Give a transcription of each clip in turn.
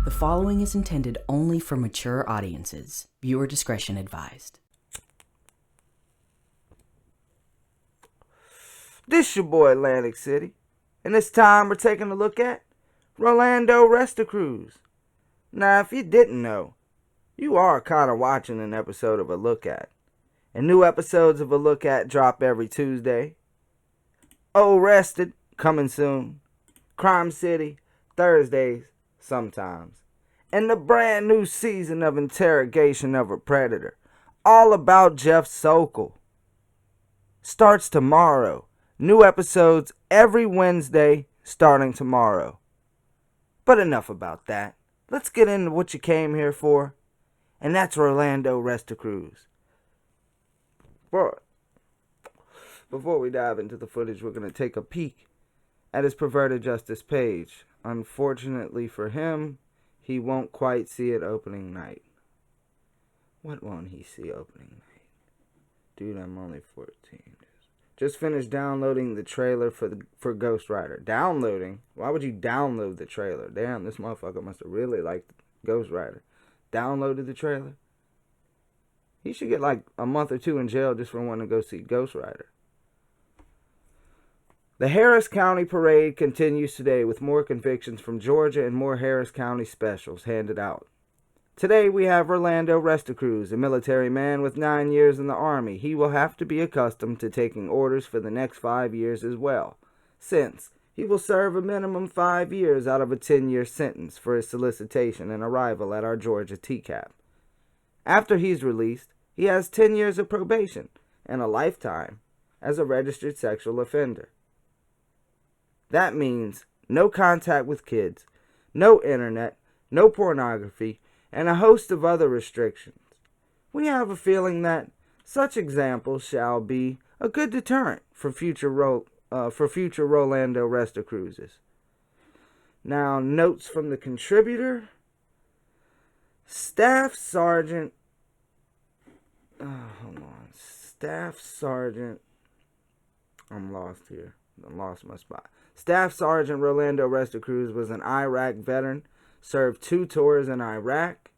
The following is intended only for mature audiences. Viewer discretion advised. This your boy Atlantic City, and this time we're taking a look at Rolando Restocruz. Now, if you didn't know, you are kind of watching an episode of A Look At, and new episodes of A Look At drop every Tuesday. Oh, Rested, coming soon. Crime City, Thursdays, sometimes. And the brand new season of Interrogation of a Predator, all about Jeff Sokol, starts tomorrow. New episodes every Wednesday starting tomorrow. But enough about that. Let's get into what you came here for. And that's Rolando Restocruz. But before we dive into the footage, we're going to take a peek at his perverted justice page. Unfortunately for him, he won't quite see it opening night. What won't he see opening night? Dude, I'm only 14. Just finished downloading the trailer for Ghost Rider. Downloading? Why would you download the trailer? Damn, this motherfucker must have really liked Ghost Rider. Downloaded the trailer? He should get like a month or two in jail just for wanting to go see Ghost Rider. The Harris County Parade continues today with more convictions from Georgia and more Harris County specials handed out. Today we have Rolando Restocruz, a military man with 9 years in the Army. He will have to be accustomed to taking orders for the next 5 years as well, since he will serve a minimum 5 years out of a 10-year sentence for his solicitation and arrival at our Georgia TCAP. After he's released, he has 10 years of probation and a lifetime as a registered sexual offender. That means no contact with kids, no internet, no pornography, and a host of other restrictions. We have a feeling that such examples shall be a good deterrent for future Rolando Restocruzes. Now, notes from the contributor. Staff Sergeant. Hold on. Staff Sergeant. I'm lost here. I lost my spot. Staff Sergeant Rolando Restocruz was an Iraq veteran, served 2 tours in Iraq,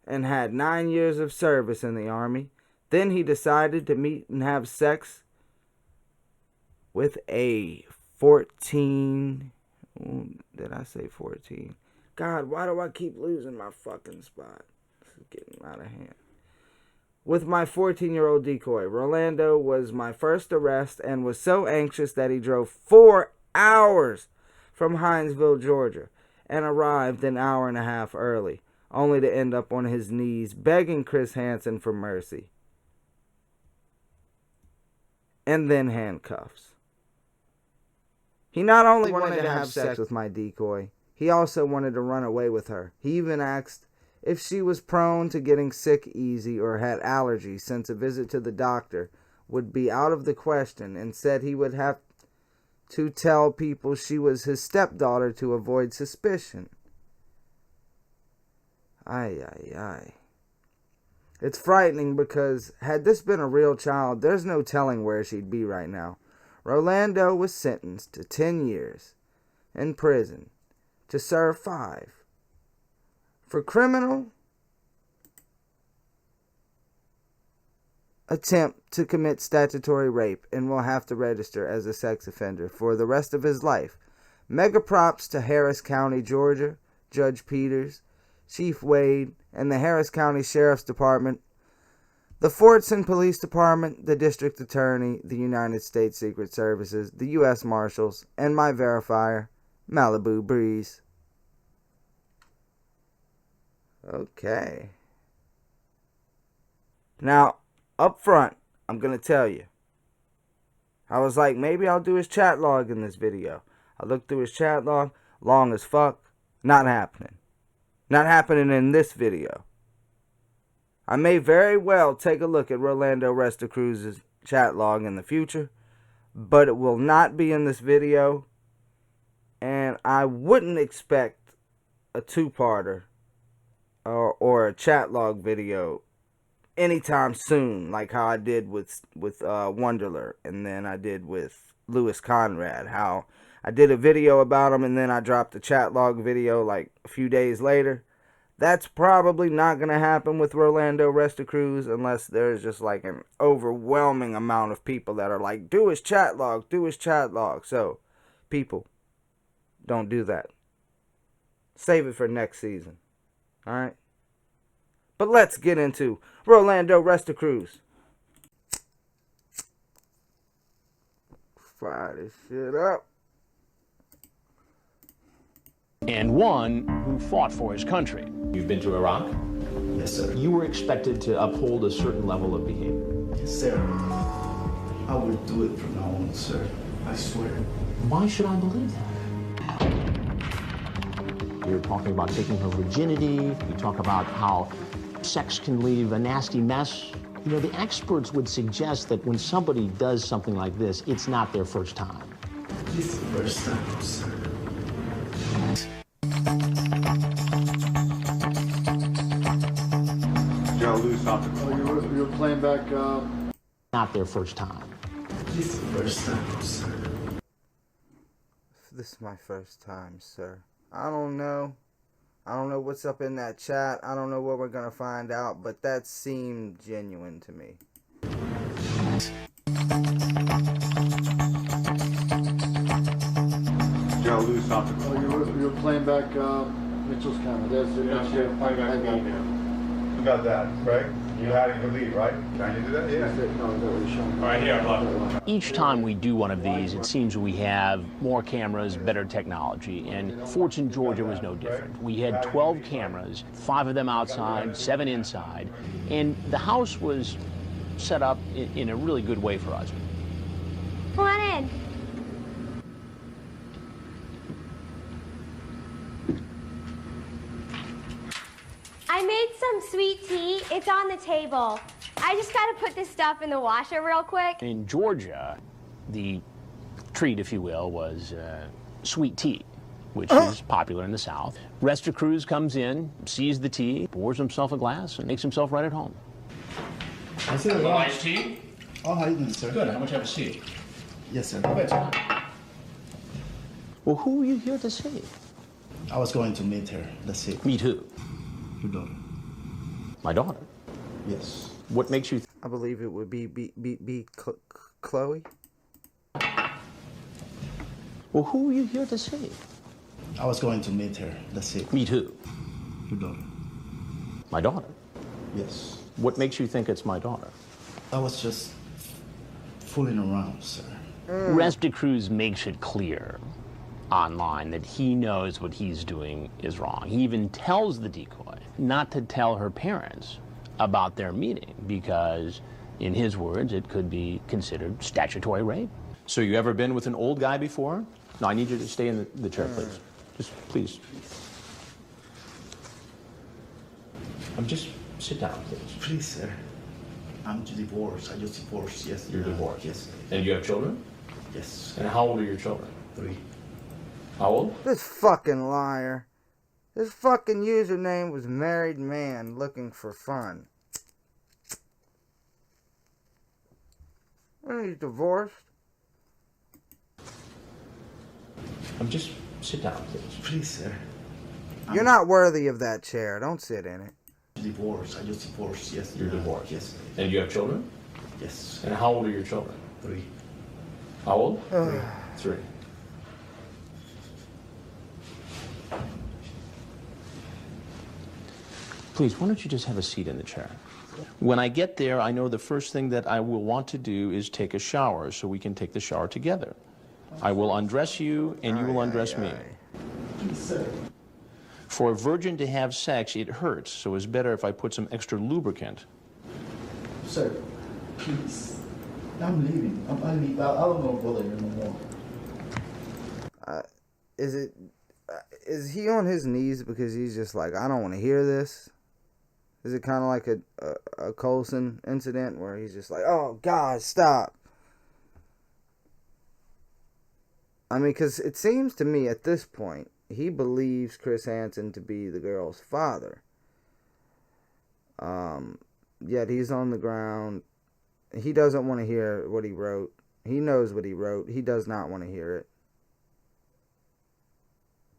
and had 9 years of service in the Army. Then he decided to meet and have sex with a 14... Did I say 14? God, why do I keep losing my fucking spot? This is getting out of hand. With my 14-year-old decoy. Rolando was my first arrest and was so anxious that he drove 4 hours from Hinesville, Georgia, and arrived an hour and a half early, only to end up on his knees begging Chris Hansen for mercy. And then handcuffs. He not only wanted to have sex with my decoy, he also wanted to run away with her. He even asked if she was prone to getting sick easy or had allergies, since a visit to the doctor would be out of the question, and said he would have to tell people she was his stepdaughter to avoid suspicion. Ay. It's frightening because had this been a real child, there's no telling where she'd be right now. Rolando was sentenced to 10 years in prison to serve 5 for criminal attempt to commit statutory rape, and will have to register as a sex offender for the rest of his life. Mega props to Harris County, Georgia, Judge Peters, Chief Wade, and the Harris County Sheriff's Department, the Fortson Police Department, the District Attorney, the United States Secret Services, the U.S. Marshals, and my verifier, Malibu Breeze. Okay. Now, up front, I'm going to tell you. I was like, maybe I'll do his chat log in this video. I looked through his chat log, long as fuck. Not happening. Not happening in this video. I may very well take a look at Rolando Restocruz's chat log in the future, but it will not be in this video, and I wouldn't expect a 2-parter or a chat log video anytime soon, like how I did with Wonderler, and then I did with Louis Conrad, how I did a video about him, and then I dropped a chat log video like a few days later. That's probably not going to happen with Rolando Restocruz unless there's just like an overwhelming amount of people that are like, do his chat log, do his chat log. So, people, don't do that. Save it for next season. Alright? But let's get into Rolando Restocruz. Fire this shit up. And one who fought for his country. You've been to Iraq? Yes, sir. You were expected to uphold a certain level of behavior. Yes, sir. I will do it from now on, sir. I swear. Why should I believe that? You're talking about taking her virginity. You talk about how sex can leave a nasty mess. You know, the experts would suggest that when somebody does something like this, it's not their first time. This is the first time, sir. Gotta lose something. Oh, you were playing back. Not their first time. This is the first time, sir. This is my first time, sir. I don't know. I don't know what's up in that chat. I don't know what we're gonna find out, but that seemed genuine to me. Gotta lose something. Oh, you were playing back Mitchell's camera. That's your playing back me now. You got that, right? You had it to leave, right? Can you do that? Yeah. No, that was showing. All right, here, look. Each time we do one of these, it seems we have more cameras, better technology, and Fortune, Georgia was no different. We had 12 cameras, 5 of them outside, 7 inside, and the house was set up in a really good way for us. Come on in. I made some sweet tea. It's on the table. I just gotta put this stuff in the washer real quick. In Georgia, the treat, if you will, was sweet tea, which is popular in the South. Restocruz comes in, sees the tea, pours himself a glass, and makes himself right at home. I see a Iced tea? Oh, how you doing, sir? Good. How much have a seat? Yes, sir. Well, who are you here to see? I was going to meet her. That's it. Meet who? Your daughter. My daughter. Yes. What makes you I believe it would be Chloe. Well, who are you here to see? I was going to meet her. That's it. Meet who? Your daughter. My daughter. Yes. What makes you think it's my daughter? I was just fooling around, sir. Restocruz makes it clear online that he knows what he's doing is wrong. He even tells the decoy not to tell her parents about their meeting because, in his words, it could be considered statutory rape. So you ever been with an old guy before? No, I need you to stay in the chair, please. Just please. Just sit down, please. Please, sir. I'm divorced. I just divorced yesterday. You're divorced? Yes. And you have children? Yes. And how old are your children? 3. How old? This fucking liar. His fucking username was married man looking for fun. And he's divorced. Just sit down, please. Please, sir. You're not worthy of that chair. Don't sit in it. Divorced. I just divorced yesterday. You're divorced? Yes. And you have children? Yes. And how old are your children? 3. How old? 3. Please, why don't you just have a seat in the chair? When I get there, I know the first thing that I will want to do is take a shower so we can take the shower together. I will undress you and you will undress me. Please, sir. For a virgin to have sex, it hurts, so it's better if I put some extra lubricant. Sir, please. I'm leaving. I leave. I don't know bother you no more. Is he on his knees because he's just like, I don't want to hear this? Is it kind of like a Coulson incident where he's just like, oh, God, stop? I mean, because it seems to me at this point, he believes Chris Hansen to be the girl's father. Yet he's on the ground. He doesn't want to hear what he wrote. He knows what he wrote. He does not want to hear it.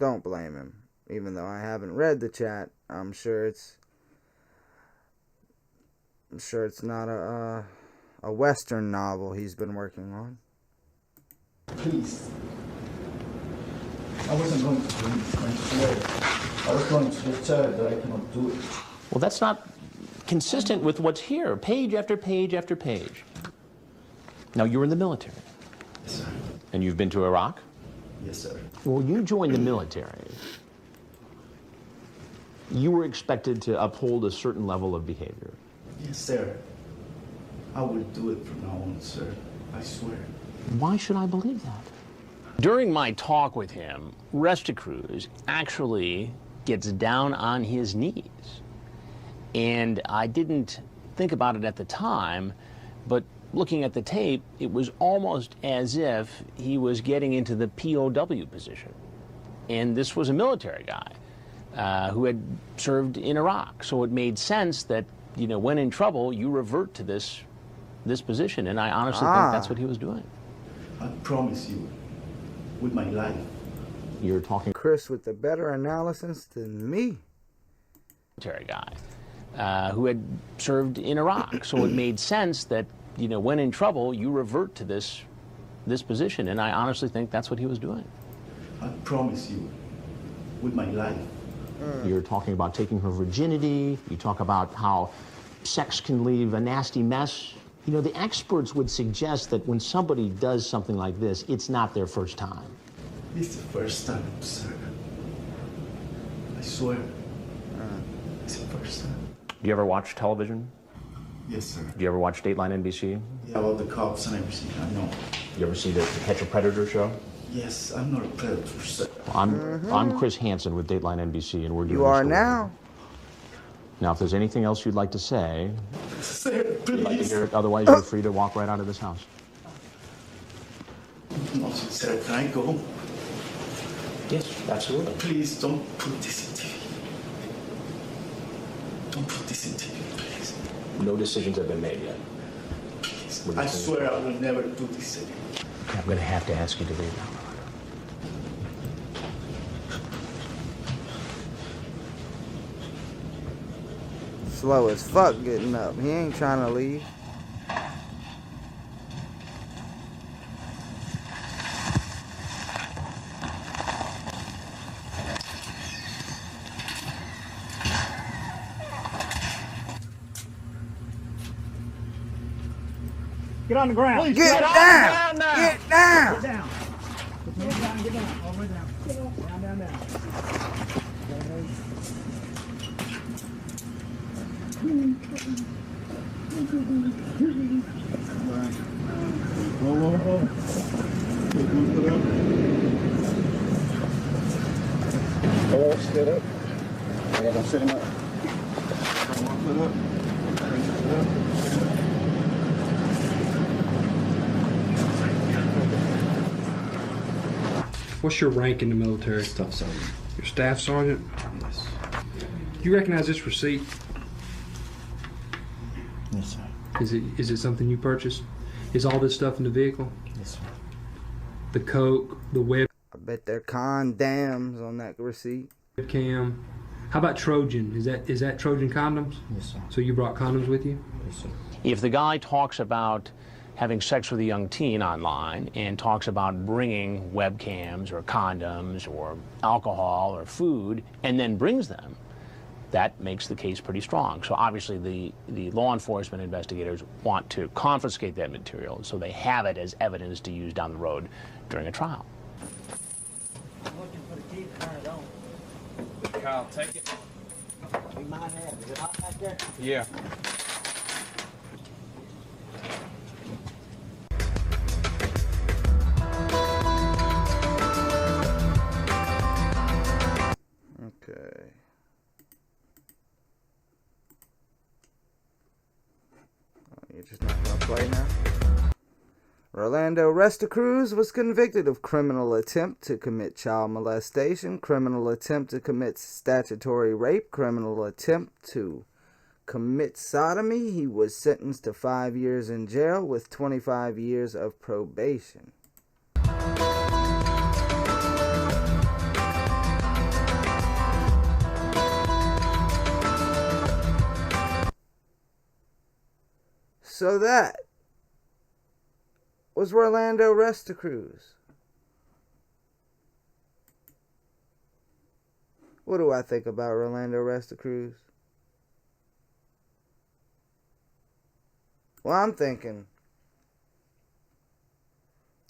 don't blame him. Even though I haven't read the chat, I'm sure it's not a Western novel he's been working on. Please. I wasn't going to police, I swear. I was going to just tell her that I cannot do it. Well, that's not consistent with what's here, page after page after page. Now, you're in the military. Yes, sir. And you've been to Iraq? Yes, sir. Well, you joined the military. You were expected to uphold a certain level of behavior. Yes, sir. I will do it from now on, sir. I swear. Why should I believe that? During my talk with him, Restocruz actually gets down on his knees. And I didn't think about it at the time, but looking at the tape, it was almost as if he was getting into the POW position. And this was a military guy who had served in Iraq. So it made sense that, you know, when in trouble, you revert to this position. And I honestly think that's what he was doing. I promise you, with my life. You're talking Chris with a better analysis than me. Military guy who had served in Iraq. So it made sense that, you know, when in trouble, you revert to this position. And I honestly think that's what he was doing. I promise you, with my life. You're talking about taking her virginity. You talk about how sex can leave a nasty mess. You know, the experts would suggest that when somebody does something like this, it's not their first time. This is the first time, sir. I swear. It's the first time. Do you ever watch television? Yes, sir. Do you ever watch Dateline NBC? Yeah, about the cops and everything, I know. You ever see the Catch a Predator show? Yes, I'm not a predator, sir. I'm Chris Hansen with Dateline NBC, and we're doing You a are story. now. Now, if there's anything else you'd like to say, Sir, I'd like to please. hear it. Otherwise, you're free to walk right out of this house. No, sir, can I go? Yes, absolutely. Please don't put this in TV. Don't put this in TV, please. No decisions have been made yet. Please. We're I just swear I will never do this again. I'm going to have to ask you to leave now. Slow as fuck getting up. He ain't trying to leave. Get on the ground. Get down! Get down! Get down. Get down, get down. All the way down. Down, down, down. Whoa, whoa, whoa. Oh, sit up. I got to sit him up. Come on, sit up. Sit up. What's your rank in the military? Staff sergeant. Your staff sergeant? Yes. Do you recognize this receipt? Yes, sir. Is it something you purchased? Is all this stuff in the vehicle? Yes, sir. The Coke, the I bet they're condoms on that receipt. webcam. How about Trojan? Is that Trojan condoms? Yes, sir. So you brought condoms with you? Yes, sir. If the guy talks about having sex with a young teen online and talks about bringing webcams or condoms or alcohol or food and then brings them, that makes the case pretty strong. So obviously the law enforcement investigators want to confiscate that material so they have it as evidence to use down the road during a trial. Looking for the key to turn it on. Kyle, take it. We might have. Is it hot back there? Yeah. Okay. You're just not gonna play now? Rolando Restocruz was convicted of criminal attempt to commit child molestation, criminal attempt to commit statutory rape, criminal attempt to commit sodomy. He was sentenced to 5 years in jail with 25 years of probation. So that was Rolando Restocruz. What do I think about Rolando Restocruz? Well, I'm thinking,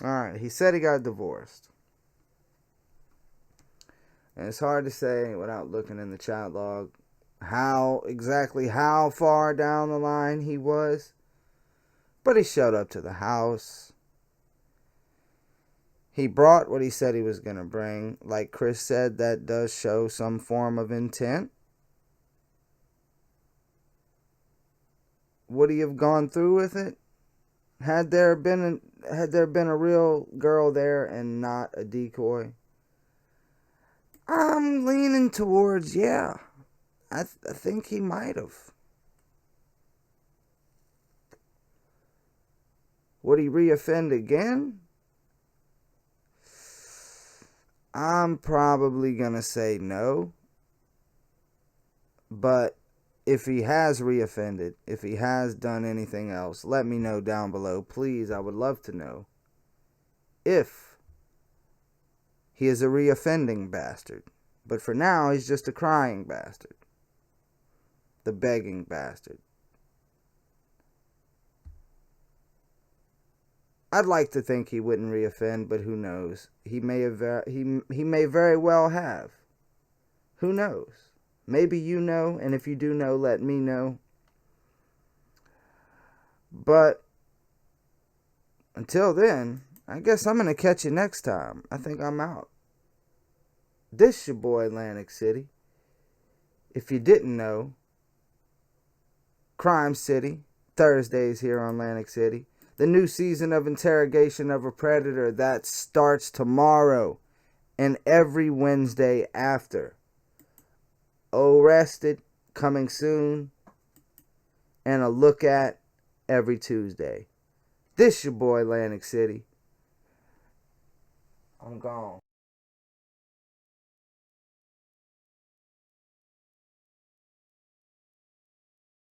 alright, he said he got divorced. And it's hard to say without looking in the chat log exactly how far down the line he was. But he showed up to the house. He brought what he said he was going to bring. Like Chris said, that does show some form of intent. Would he have gone through with it? Had there been a real girl there and not a decoy? I'm leaning towards, yeah. I think he might have. Would he reoffend again? I'm probably going to say no. But if he has reoffended, if he has done anything else, let me know down below. Please, I would love to know. If he is a reoffending bastard. But for now, he's just a crying bastard. The begging bastard. I'd like to think he wouldn't reoffend, but who knows? He may very well have. Who knows? Maybe you know, and if you do know, let me know. But until then, I guess I'm going to catch you next time. I think I'm out. This your boy Atlantic City. If you didn't know, Crime City, Thursdays here on Atlantic City. The new season of Interrogation of a Predator, that starts tomorrow and every Wednesday after. Arrested, coming soon, and a look at every Tuesday. This your boy Atlantic City. I'm gone.